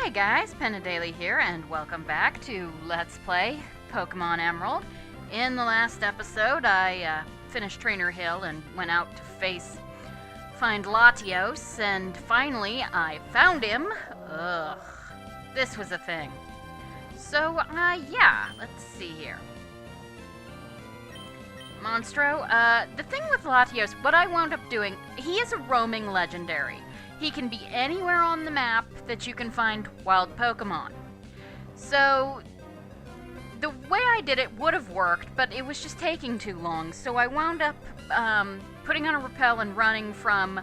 Hey guys, Daily here, and welcome back to Let's Play Pokemon Emerald. In the last episode, I finished Trainer Hill and went out to find Latios, and finally I found him. Ugh, this was a thing. So, yeah, let's see here. Monstro, the thing with Latios, what I wound up doing, he is a roaming legendary. He can be anywhere on the map that you can find wild Pokemon. So, the way I did it would have worked, but it was just taking too long, so I wound up putting on a rappel and running from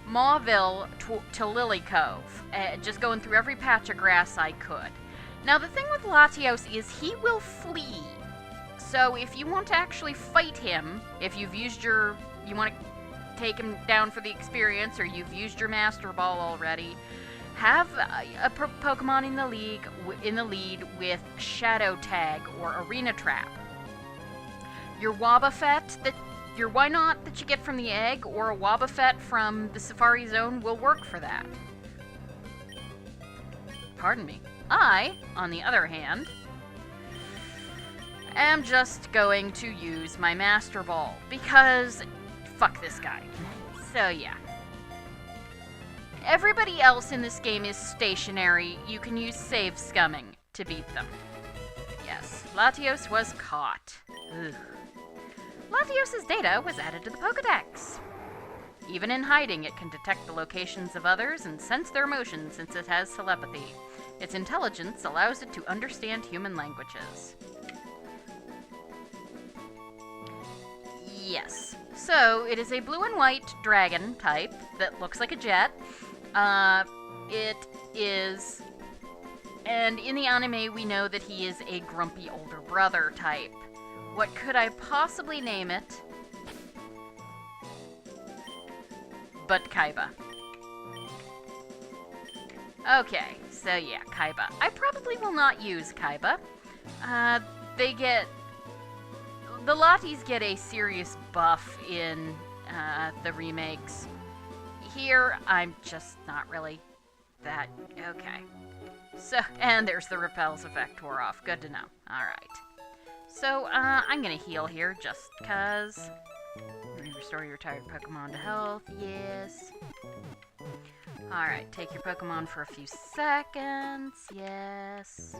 Mauville to Lily Cove, just going through every patch of grass I could. Now, the thing with Latios is he will flee. So, if you want to actually fight him, if you've used you want to take him down for the experience, or you've used your Master Ball already, have a Pokemon in the lead with Shadow Tag or Arena Trap. Your Wobbuffet, your Why-Not that you get from the egg, or a Wobbuffet from the Safari Zone will work for that. Pardon me. I, on the other hand, am just going to use my Master Ball, because fuck this guy. So yeah. Everybody else in this game is stationary. You can use save scumming to beat them. Yes, Latios was caught. Ugh. Latios' data was added to the Pokedex. Even in hiding, it can detect the locations of others and sense their emotions since it has telepathy. Its intelligence allows it to understand human languages. Yes. So, it is a blue and white dragon type that looks like a jet. It is... And in the anime, we know that he is a grumpy older brother type. What could I possibly name it but Kaiba? Okay, so yeah, Kaiba. I probably will not use Kaiba. The Latias get a serious buff in the remakes. Here, I'm just not really that... Okay. So, and there's the Repel's effect wore off. Good to know. Alright. So, I'm gonna heal here just cause. Restore your tired Pokemon to health. Yes. Alright, take your Pokemon for a few seconds. Yes.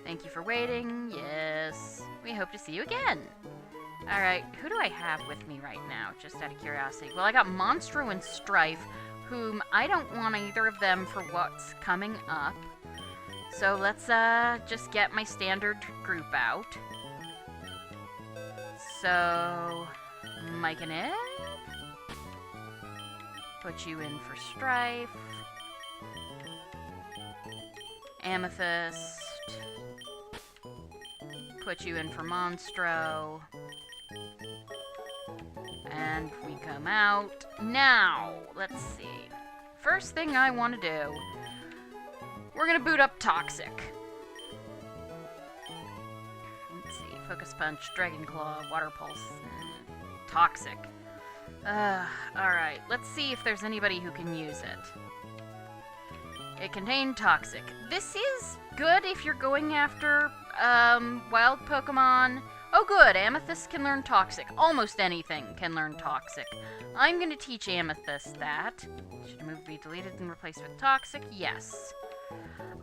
Thank you for waiting. Yes. We hope to see you again. Alright, who do I have with me right now? Just out of curiosity. Well, I got Monstro and Strife, whom I don't want either of them for what's coming up. So let's just get my standard group out. So, Mike and Ed. Put you in for Strife. Amethyst. Put you in for Monstro. And we come out. Now, let's see. First thing I want to do, we're going to boot up Toxic. Let's see. Focus Punch, Dragon Claw, Water Pulse, Toxic. Alright, let's see if there's anybody who can use it. It contained Toxic. This is good if you're going after wild Pokemon. Oh good, Amethyst can learn Toxic. Almost anything can learn Toxic. I'm going to teach Amethyst that. Should a move be deleted and replaced with Toxic? Yes.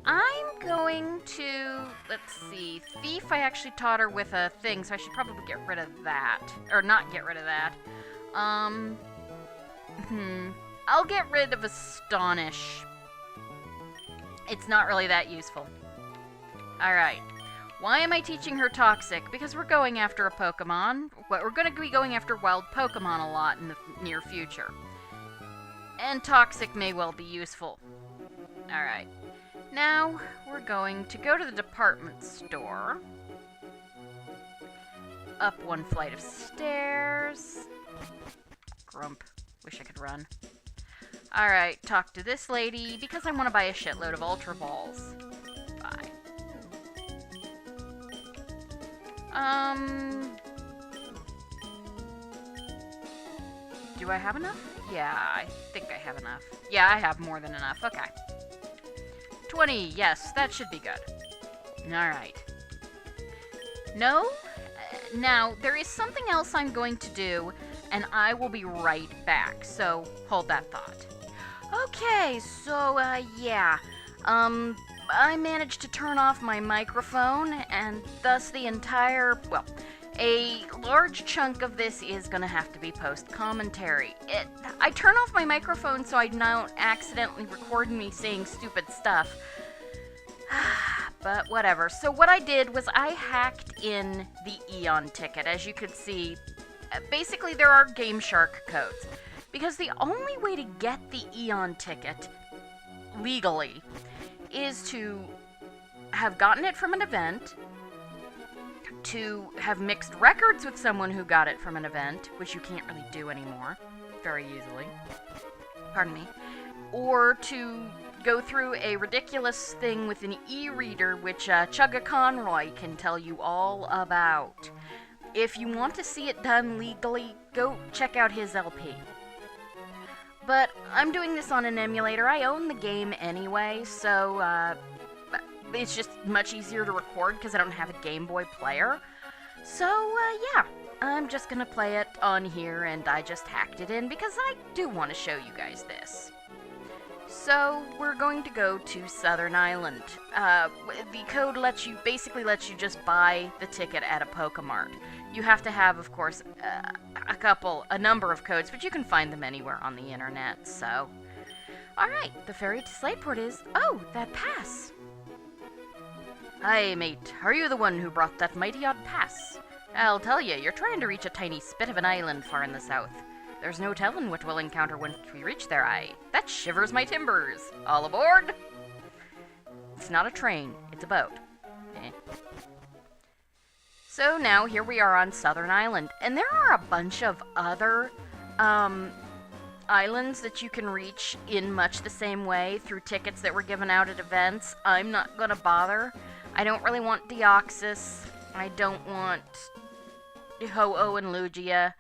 I'm going to... Let's see. Thief, I actually taught her with a thing, so I should probably get rid of that. Or not get rid of that. I'll get rid of Astonish. It's not really that useful. Alright. Why am I teaching her Toxic? Because we're going after a Pokemon. We're going to be going after wild Pokemon a lot in the near future. And Toxic may well be useful. Alright. Now, we're going to go to the department store. Up one flight of stairs. Grump. Wish I could run. Alright, talk to this lady, because I want to buy a shitload of Ultra Balls. Bye. Do I have enough? Yeah, I think I have enough. Yeah, I have more than enough. Okay. 20. Yes, that should be good. Alright. No? Now, there is something else I'm going to do, and I will be right back, so hold that thought. Okay, so, yeah. I managed to turn off my microphone, and thus the entire, well, a large chunk of this is gonna have to be post-commentary. I turn off my microphone so I don't accidentally record me saying stupid stuff. But whatever. So what I did was I hacked in the Eon ticket. As you could see, basically there are Game Shark codes. Because the only way to get the Eon ticket legally is to have gotten it from an event, to have mixed records with someone who got it from an event, which you can't really do anymore very easily. Pardon me. Or to go through a ridiculous thing with an e-reader, which Chugga Conroy can tell you all about. If you want to see it done legally, go check out his LP. But I'm doing this on an emulator. I own the game anyway, so it's just much easier to record because I don't have a Game Boy player. So, yeah, I'm just gonna play it on here, and I just hacked it in because I do want to show you guys this. So, we're going to go to Southern Island. The code basically lets you just buy the ticket at a Pokemart. You have to have, of course, a number of codes, but you can find them anywhere on the internet, so. Alright, the ferry to Slateport is, oh, that pass. Hi, mate, are you the one who brought that mighty odd pass? I'll tell you, you're trying to reach a tiny spit of an island far in the south. There's no telling what we'll encounter when we reach there, that shivers my timbers. All aboard! It's not a train, it's a boat. So now, here we are on Southern Island, and there are a bunch of other, islands that you can reach in much the same way through tickets that were given out at events. I'm not gonna bother. I don't really want Deoxys. I don't want Ho-Oh and Lugia.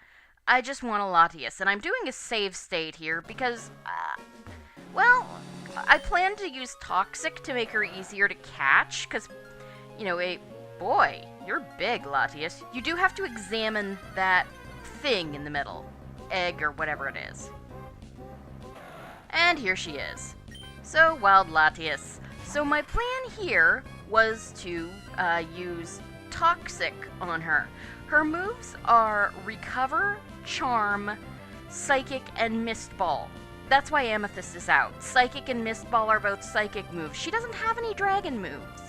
I just want a Latias, and I'm doing a save state here because, well, I plan to use Toxic to make her easier to catch, because, you know, boy, you're big, Latias. You do have to examine that thing in the middle. Egg or whatever it is. And here she is. So, Wild Latias. So my plan here was to use Toxic on her. Her moves are Recover, Charm, Psychic, and Mist Ball. That's why Amethyst is out. Psychic and Mist Ball are both Psychic moves. She doesn't have any Dragon moves.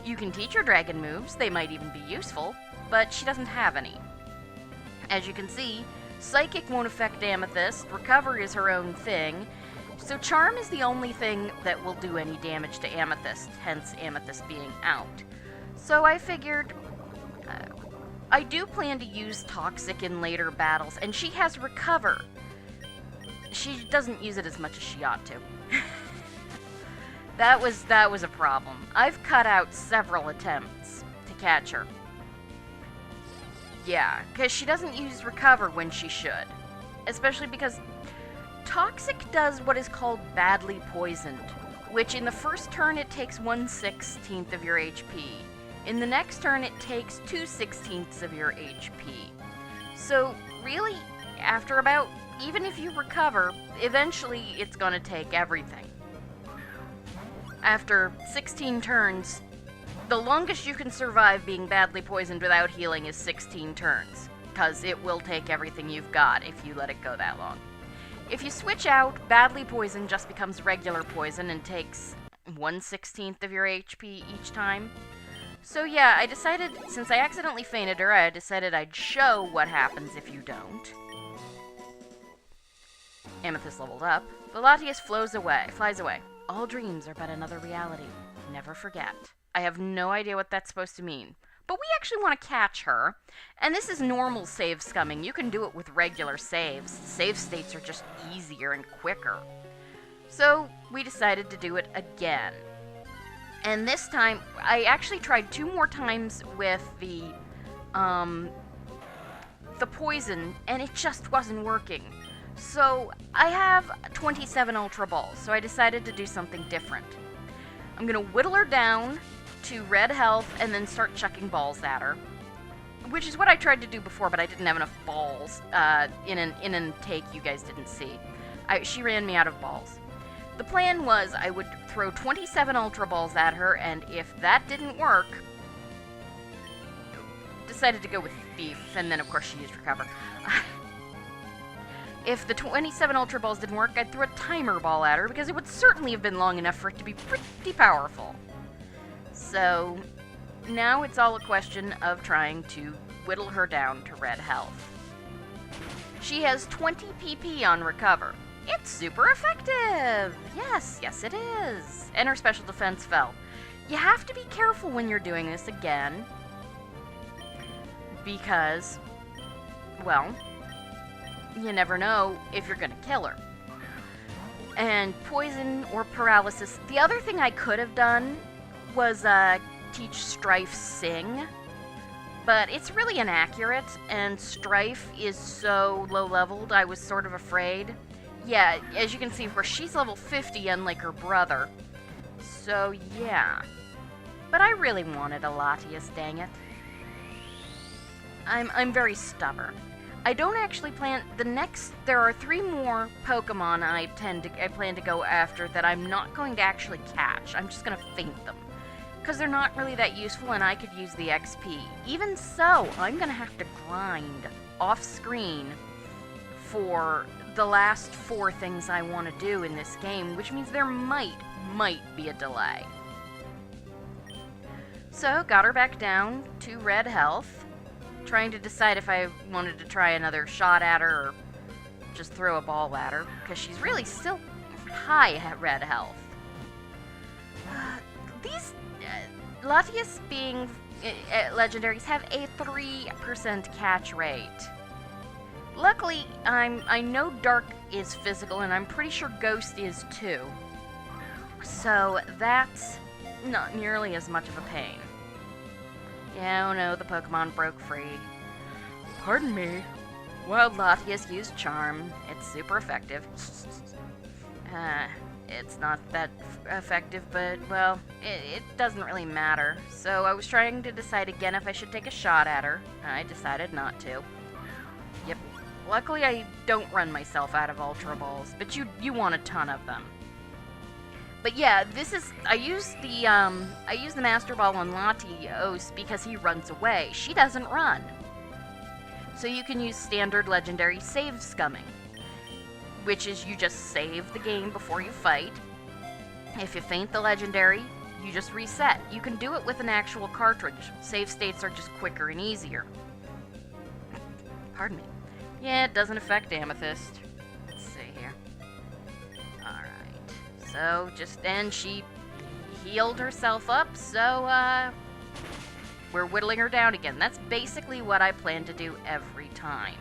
You can teach her Dragon moves, they might even be useful, but she doesn't have any. As you can see, Psychic won't affect Amethyst, Recover is her own thing, so Charm is the only thing that will do any damage to Amethyst, hence Amethyst being out. So I figured, I do plan to use Toxic in later battles, and she has Recover. She doesn't use it as much as she ought to. That was a problem. I've cut out several attempts to catch her. Yeah, because she doesn't use Recover when she should. Especially because Toxic does what is called Badly Poisoned, which in the first turn it takes 1/16 of your HP. In the next turn it takes 2/16 of your HP. So really, after about, even if you recover, eventually it's gonna take everything. After 16 turns, the longest you can survive being badly poisoned without healing is 16 turns, because it will take everything you've got if you let it go that long. If you switch out, badly poisoned just becomes regular poison and takes 1/16 of your HP each time. So yeah, I decided, since I accidentally fainted her, I decided I'd show what happens if you don't. Amethyst leveled up. The Latias flies away. All dreams are but another reality. Never forget. I have no idea what that's supposed to mean. But we actually want to catch her. And this is normal save scumming. You can do it with regular saves. Save states are just easier and quicker. So we decided to do it again. And this time, I actually tried 2 more times with the poison, and it just wasn't working. So I have 27 Ultra Balls, so I decided to do something different. I'm gonna whittle her down to red health and then start chucking balls at her. Which is what I tried to do before, but I didn't have enough balls in an take you guys didn't see. She ran me out of balls. The plan was I would throw 27 Ultra Balls at her, and if that didn't work, decided to go with Thief, and then of course she used Recover. If the 27 Ultra Balls didn't work, I'd throw a Timer Ball at her, because it would certainly have been long enough for it to be pretty powerful. So, now it's all a question of trying to whittle her down to red health. She has 20 PP on Recover. It's super effective! Yes, it is. And her special defense fell. You have to be careful when you're doing this again, because, well, you never know if you're gonna kill her. And poison or paralysis. The other thing I could have done was teach Strife Sing, but it's really inaccurate, and Strife is so low-leveled, I was sort of afraid. Yeah, as you can see, of course, she's level 50, unlike her brother. So, yeah. But I really wanted a Latias, dang it. I'm very stubborn. I don't actually plan... There are 3 more Pokemon I plan to go after that I'm not going to actually catch. I'm just going to faint them, because they're not really that useful, and I could use the XP. Even so, I'm going to have to grind off-screen for the last 4 things I want to do in this game, which means there might be a delay. So, got her back down to red health, trying to decide if I wanted to try another shot at her or just throw a ball at her, because she's really still high at red health. These Latias being legendaries have a 3% catch rate. Luckily, I know Dark is physical, and I'm pretty sure Ghost is too. So that's not nearly as much of a pain. Yeah, oh no, the Pokemon broke free. Pardon me. Wild Latias used Charm. It's super effective. It's not that effective, but, well, it doesn't really matter. So I was trying to decide again if I should take a shot at her. I decided not to. Yep. Luckily, I don't run myself out of Ultra Balls, but you want a ton of them. But yeah, I use the Master Ball on Latios because he runs away. She doesn't run. So you can use standard legendary save scumming, which is you just save the game before you fight. If you faint the legendary, you just reset. You can do it with an actual cartridge. Save states are just quicker and easier. Pardon me. Yeah, it doesn't affect Amethyst. Let's see here. Alright. So, and she healed herself up, so, we're whittling her down again. That's basically what I plan to do every time.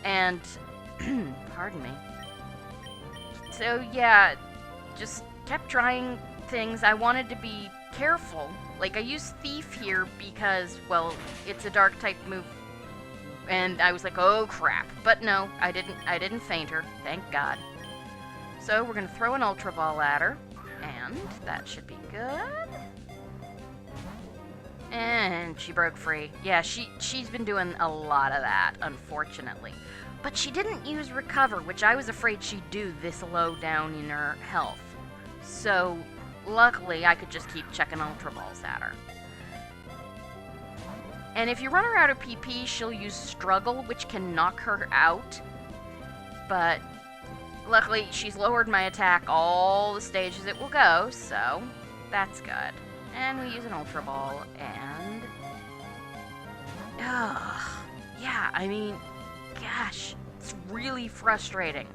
And, pardon me. So, yeah, just kept trying things. I wanted to be careful. Like, I used Thief here because, well, it's a Dark-type move. And I was like, oh crap. But no, I didn't faint her. Thank God. So we're going to throw an Ultra Ball at her. And that should be good. And she broke free. Yeah, she's been doing a lot of that, unfortunately. But she didn't use Recover, which I was afraid she'd do this low down in her health. So, luckily, I could just keep checking Ultra Balls at her. And if you run her out of PP, she'll use Struggle, which can knock her out. But luckily, she's lowered my attack all the stages it will go, so that's good. And we use an Ultra Ball, and... yeah, I mean, gosh, it's really frustrating.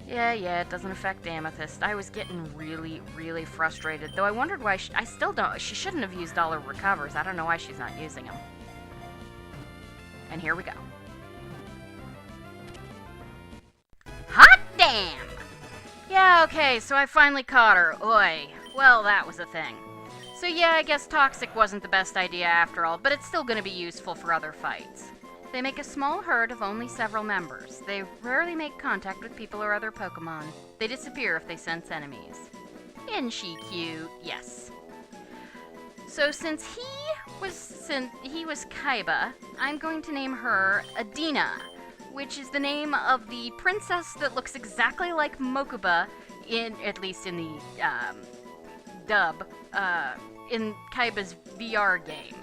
Yeah, it doesn't affect Amethyst. I was getting really, really frustrated. Though I wondered why I still don't... She shouldn't have used all her recovers. I don't know why she's not using them. And here we go. Hot damn! Yeah, okay, so I finally caught her. Oi. Well, that was a thing. So yeah, I guess Toxic wasn't the best idea after all, but it's still going to be useful for other fights. They make a small herd of only several members. They rarely make contact with people or other Pokemon. They disappear if they sense enemies. Isn't she cute? Yes. So since he was Kaiba, I'm going to name her Adina, which is the name of the princess that looks exactly like Mokuba, at least in the dub, in Kaiba's VR game.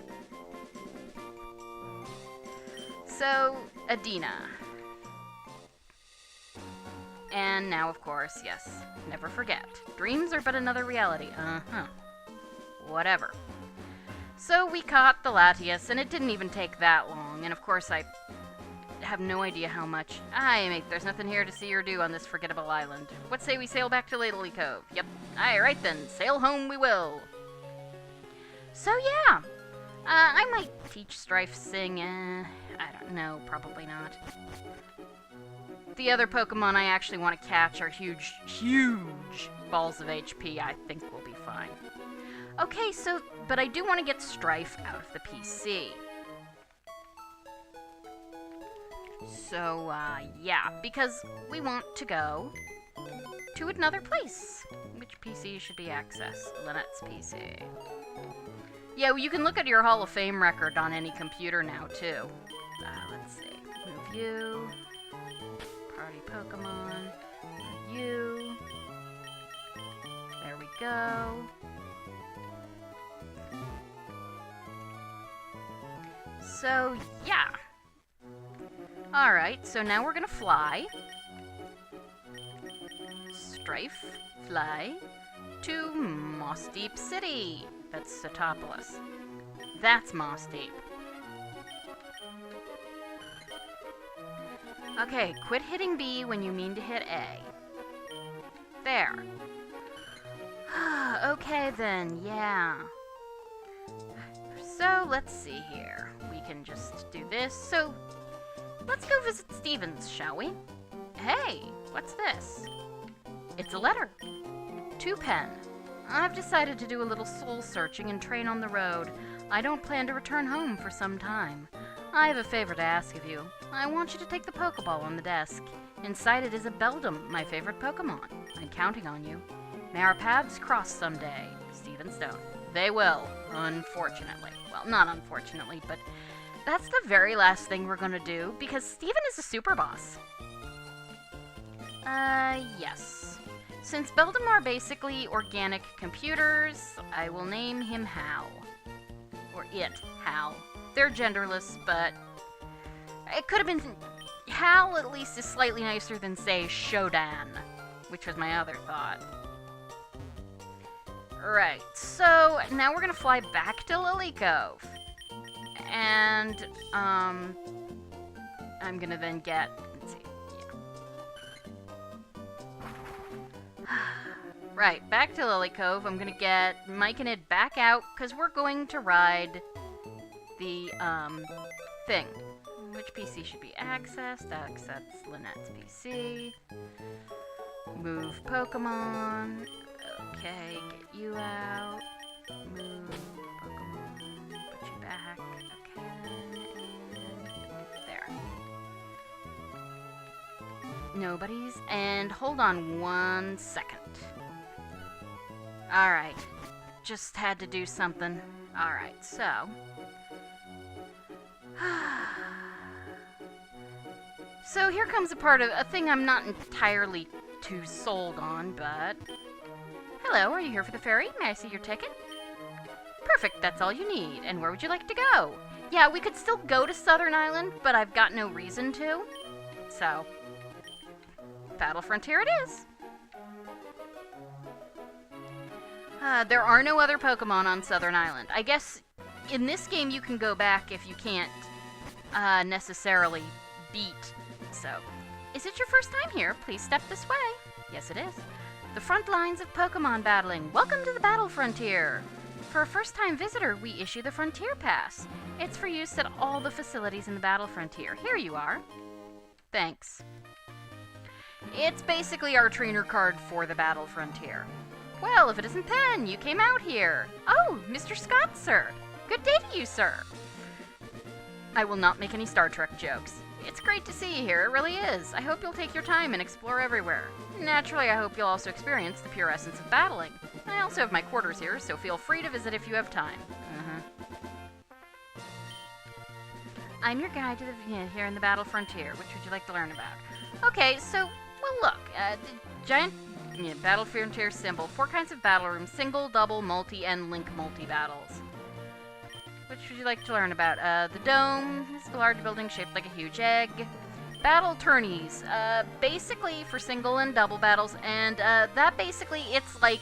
So, Adina. And now, of course, yes, never forget. Dreams are but another reality. Whatever. So we caught the Latias, and it didn't even take that long, and of course I have no idea how much. Aye, mate, there's nothing here to see or do on this forgettable island. What say we sail back to Ladley Cove? Yep. Aye, right then, sail home we will. So yeah, I might teach Strife sing, I don't know, probably not. The other Pokemon I actually want to catch are huge balls of HP. I think we'll be fine. Okay, so, but I do want to get Strife out of the PC. So, yeah, because we want to go to another place. Which PC should be accessed? Lynette's PC. Yeah, well, you can look at your Hall of Fame record on any computer now, too. Let's see. Move you. Party Pokemon. You. There we go. So, yeah. Alright, so now we're gonna fly. Strife, fly to Moss Deep City. That's Satopolis. That's Moss Deep. Okay, quit hitting B when you mean to hit A. There. Okay then, yeah. So, let's see here. We can just do this. So, let's go visit Stevens, shall we? Hey, what's this? It's a letter. To Pen. I've decided to do a little soul searching and train on the road. I don't plan to return home for some time. I have a favor to ask of you. I want you to take the Pokeball on the desk. Inside it is a Beldum, my favorite Pokemon. I'm counting on you. May our paths cross someday. Steven Stone. They will, unfortunately. Well, not unfortunately, but that's the very last thing we're gonna do, because Steven is a super boss. Yes. Since Beldum are basically organic computers, I will name him Hal. Or it, Hal. They're genderless, but it could have been... Hal, at least, is slightly nicer than, say, Shodan, which was my other thought. Right, so now we're gonna fly back to Lily Cove. And, I'm gonna then get... Let's see, yeah. Right, back to Lily Cove. I'm gonna get Mike and Ed back out, because we're going to ride the, thing. Which PC should be accessed? Access Lynette's PC. Move Pokemon. Okay, get you out. Move Pokemon. Put you back. Okay, and there. Nobody's. And hold on 1 second. Alright. Just had to do something. Alright, so... So here comes a thing I'm not entirely too sold on, but... Hello, are you here for the ferry? May I see your ticket? Perfect, that's all you need. And where would you like to go? Yeah, we could still go to Southern Island, but I've got no reason to. So, Battle Frontier it is. There are no other Pokemon on Southern Island. I guess in this game you can go back if you can't necessarily beat. So, is it your first time here? Please step this way. Yes, it is. The front lines of Pokemon battling. Welcome to the Battle Frontier. For a first-time visitor, we issue the Frontier Pass. It's for use at all the facilities in the Battle Frontier. Here you are. Thanks. It's basically our trainer card for the Battle Frontier. Well, if it isn't Pen, you came out here. Oh, Mr. Scott, sir. Good day to you, sir. I will not make any Star Trek jokes. It's great to see you here, it really is. I hope you'll take your time and explore everywhere. Naturally, I hope you'll also experience the pure essence of battling. I also have my quarters here, so feel free to visit if you have time. I'm your guide to here in the Battle Frontier. Which would you like to learn about? Okay, so, well look, the giant Battle Frontier symbol, 4 kinds of battle rooms, single, double, multi, and link multi-battles. Which would you like to learn about? The dome is a large building shaped like a huge egg. Battle tourneys, basically for single and double battles, and that basically, it's like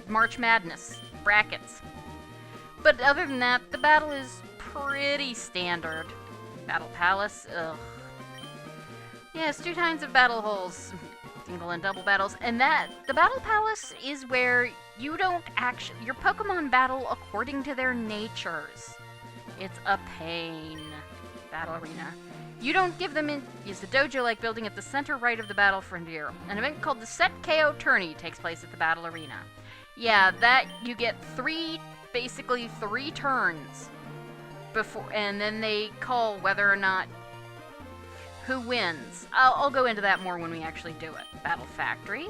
March Madness, brackets. But other than that, the battle is pretty standard. Battle Palace, ugh. Yes, 2 kinds of battle holes, single and double battles, and the Battle Palace is where you don't actually, your Pokemon battle according to their natures. It's a pain. Battle Arena. You don't give them in, use the dojo-like building at the center right of the Battle Frontier. An event called the Set KO Tourney takes place at the Battle Arena. Yeah, that, you get basically three turns before, and then they call whether or not who wins. I'll go into that more when we actually do it. Battle Factory,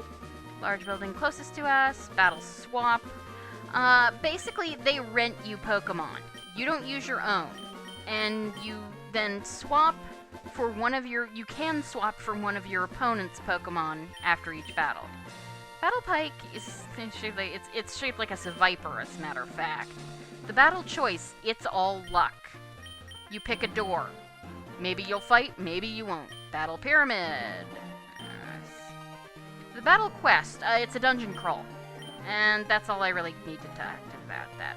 large building closest to us. Battle Swap. Basically, they rent you Pokemon. You don't use your own, and you then swap for you can swap for one of your opponent's Pokemon after each battle. Battle Pike is it's shaped like a Seviper, as a matter of fact. The battle choice, it's all luck. You pick a door. Maybe you'll fight, maybe you won't. Battle Pyramid. The Battle Quest, it's a dungeon crawl. And that's all I really need to talk about that.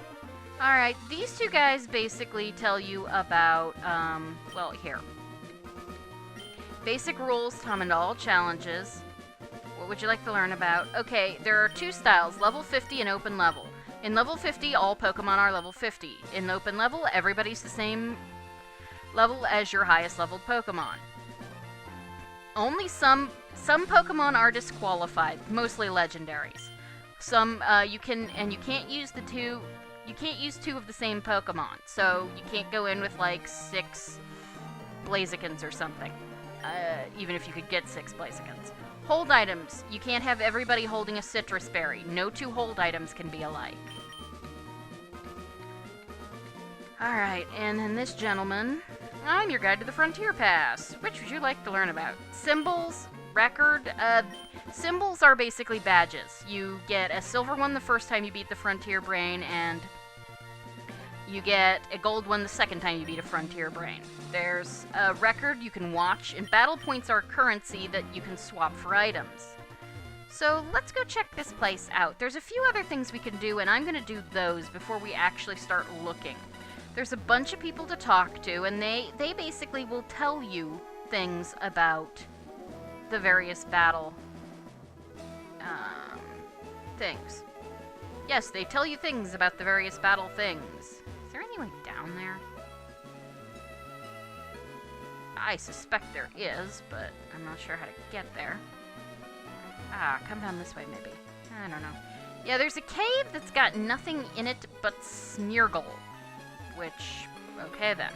Alright, these two guys basically tell you about, well, here. Basic rules, come into all challenges. What would you like to learn about? Okay, there are 2 styles, level 50 and open level. In level 50, all Pokemon are level 50. In open level, everybody's the same level as your highest leveled Pokemon. Only some Pokemon are disqualified, mostly legendaries. Some, you can't use you can't use 2 of the same Pokemon, so you can't go in with, like, 6 Blazikens or something, even if you could get 6 Blazikens. Hold items. You can't have everybody holding a citrus berry. No 2 hold items can be alike. Alright, and then this gentleman, I'm your guide to the Frontier Pass. Which would you like to learn about? Symbols, record, symbols are basically badges. You get a silver one the first time you beat the Frontier Brain, and you get a gold one the second time you beat a Frontier Brain. There's a record you can watch, and battle points are currency that you can swap for items. So let's go check this place out. There's a few other things we can do, and I'm going to do those before we actually start looking. There's a bunch of people to talk to, and they basically will tell you things about the various battle things. Yes, they tell you things about the various battle things. Is there any way down there? I suspect there is, but I'm not sure how to get there. Come down this way, maybe. I don't know. Yeah, there's a cave that's got nothing in it but Smeargle. Which, okay then.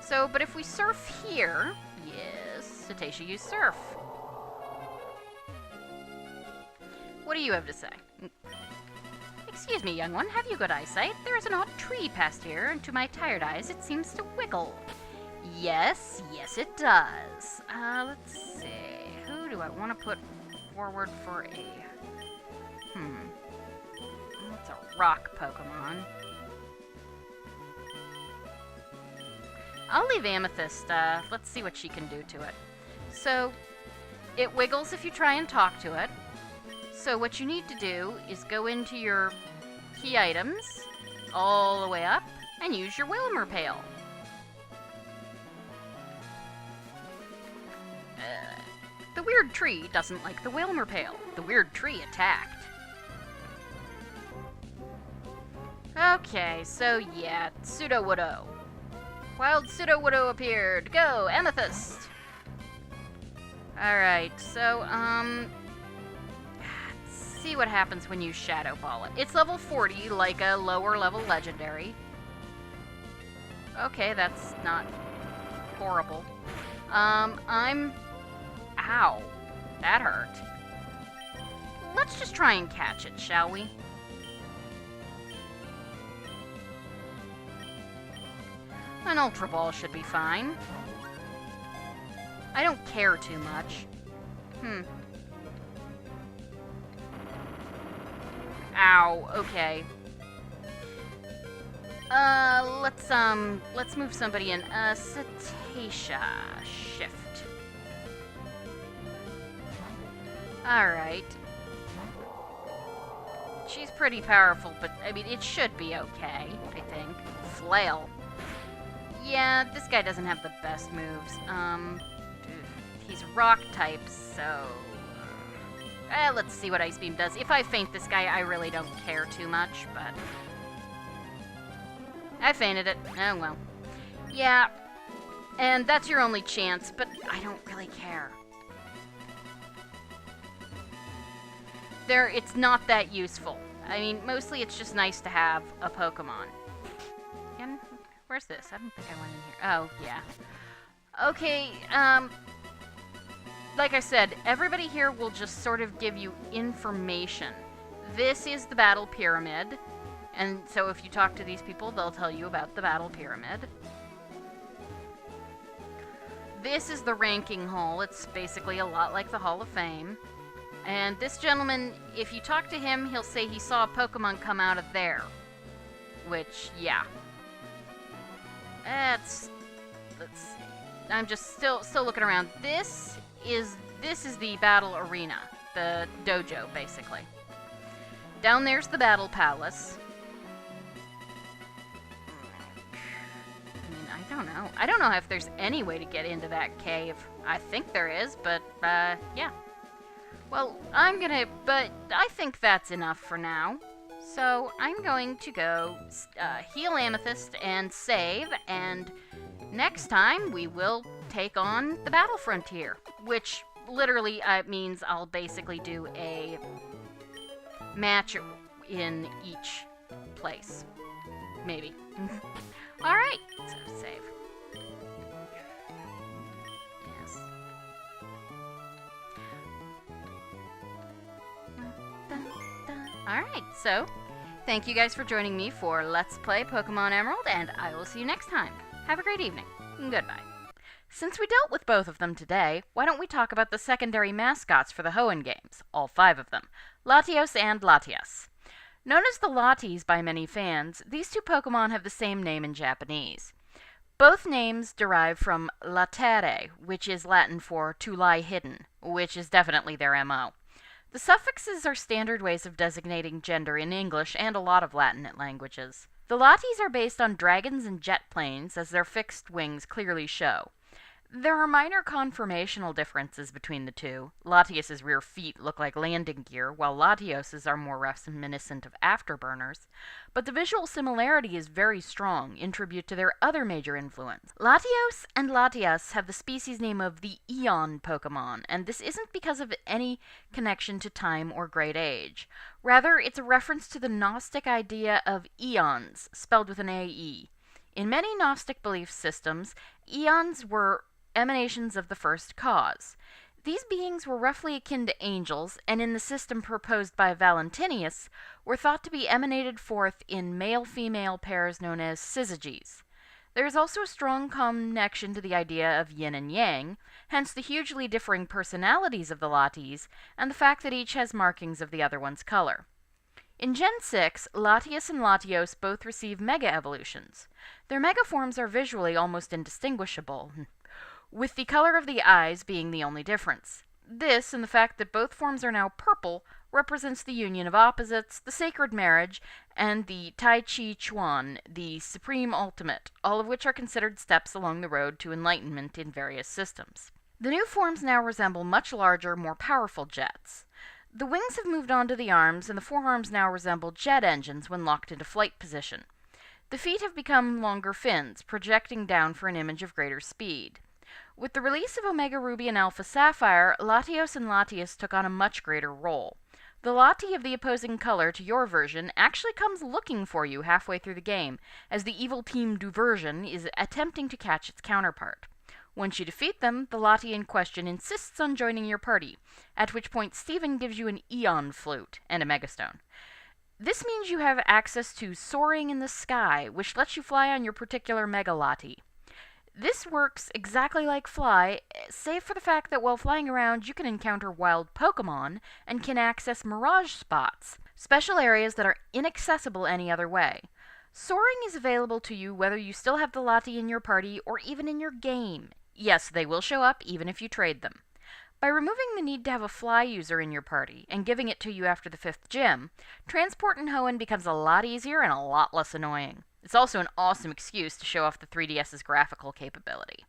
So, but if we surf here, yes, Cetacea use surf. What do you have to say? Excuse me, young one, have you good eyesight? There is an odd tree past here, and to my tired eyes it seems to wiggle. Yes, it does. Let's see. Who do I want to put forward for a... It's a rock Pokemon. I'll leave Amethyst. Let's see what she can do to it. So, it wiggles if you try and talk to it. So what you need to do is go into your key items, all the way up, and use your Wilmer Pail. The weird tree doesn't like the Wilmer Pail. The weird tree attacked. Okay, so yeah, Sudowoodo. Wild Sudowoodo appeared. Go, Amethyst! Alright, so, let's see what happens when you Shadow Ball it. It's level 40, like a lower level legendary. Okay, that's not horrible. I'm... Ow. That hurt. Let's just try and catch it, shall we? An Ultra Ball should be fine. I don't care too much. Ow, okay. Let's move somebody in. Cetacea. Shift. Alright. She's pretty powerful, but, I mean, it should be okay, I think. Flail. Yeah, this guy doesn't have the best moves. He's rock type, so... let's see what Ice Beam does. If I faint this guy, I really don't care too much, but... I fainted it. Oh, well. Yeah, and that's your only chance, but I don't really care. It's not that useful. I mean, mostly it's just nice to have a Pokemon. And where's this? I don't think I went in here. Oh, yeah. Okay, like I said, everybody here will just sort of give you information. This is the Battle Pyramid, and so if you talk to these people, they'll tell you about the Battle Pyramid. This is the Ranking Hall. It's basically a lot like the Hall of Fame. And this gentleman, if you talk to him, he'll say he saw a Pokemon come out of there. Which, yeah. Let's see. I'm just still looking around. This is the battle arena, the dojo, basically. Down there's the Battle Palace. I mean, I don't know. I don't know if there's any way to get into that cave. I think there is, but, yeah. Well, but I think that's enough for now. So I'm going to go heal Amethyst and save, and next time we will take on the Battle Frontier, which literally means I'll basically do a match in each place. Maybe. Alright, so save. Yes. Alright, so thank you guys for joining me for Let's Play Pokemon Emerald, and I will see you next time. Have a great evening. Goodbye. Since we dealt with both of them today, why don't we talk about the secondary mascots for the Hoenn games, all 5 of them, Latios and Latias. Known as the Latis by many fans, these 2 Pokemon have the same name in Japanese. Both names derive from latere, which is Latin for to lie hidden, which is definitely their MO. The suffixes are standard ways of designating gender in English and a lot of Latin languages. The Latis are based on dragons and jet planes, as their fixed wings clearly show. There are minor conformational differences between the two. Latias's rear feet look like landing gear, while Latios's are more reminiscent of afterburners, but the visual similarity is very strong, in tribute to their other major influence. Latios and Latias have the species name of the Eon Pokemon, and this isn't because of any connection to time or great age. Rather, it's a reference to the Gnostic idea of eons, spelled with an A-E. In many Gnostic belief systems, eons were emanations of the first cause. These beings were roughly akin to angels, and in the system proposed by Valentinius, were thought to be emanated forth in male-female pairs known as syzygies. There is also a strong connection to the idea of yin and yang, hence the hugely differing personalities of the Latis, and the fact that each has markings of the other one's color. In Gen 6, Latias and Latios both receive Mega Evolutions. Their Mega forms are visually almost indistinguishable, with the color of the eyes being the only difference. This, and the fact that both forms are now purple, represents the union of opposites, the sacred marriage, and the Tai Chi Chuan, the supreme ultimate, all of which are considered steps along the road to enlightenment in various systems. The new forms now resemble much larger, more powerful jets. The wings have moved on to the arms, and the forearms now resemble jet engines when locked into flight position. The feet have become longer fins, projecting down for an image of greater speed. With the release of Omega Ruby and Alpha Sapphire, Latios and Latias took on a much greater role. The Lati of the opposing color to your version actually comes looking for you halfway through the game, as the evil Team Duversion is attempting to catch its counterpart. Once you defeat them, the Latia in question insists on joining your party, at which point Steven gives you an Eon Flute and a Megastone. This means you have access to Soaring in the Sky, which lets you fly on your particular Mega Lati. This works exactly like Fly, save for the fact that while flying around, you can encounter wild Pokemon and can access Mirage Spots, special areas that are inaccessible any other way. Soaring is available to you whether you still have the Lati in your party or even in your game. Yes, they will show up even if you trade them. By removing the need to have a Fly user in your party and giving it to you after the 5th gym, Transport in Hoenn becomes a lot easier and a lot less annoying. It's also an awesome excuse to show off the 3DS's graphical capability.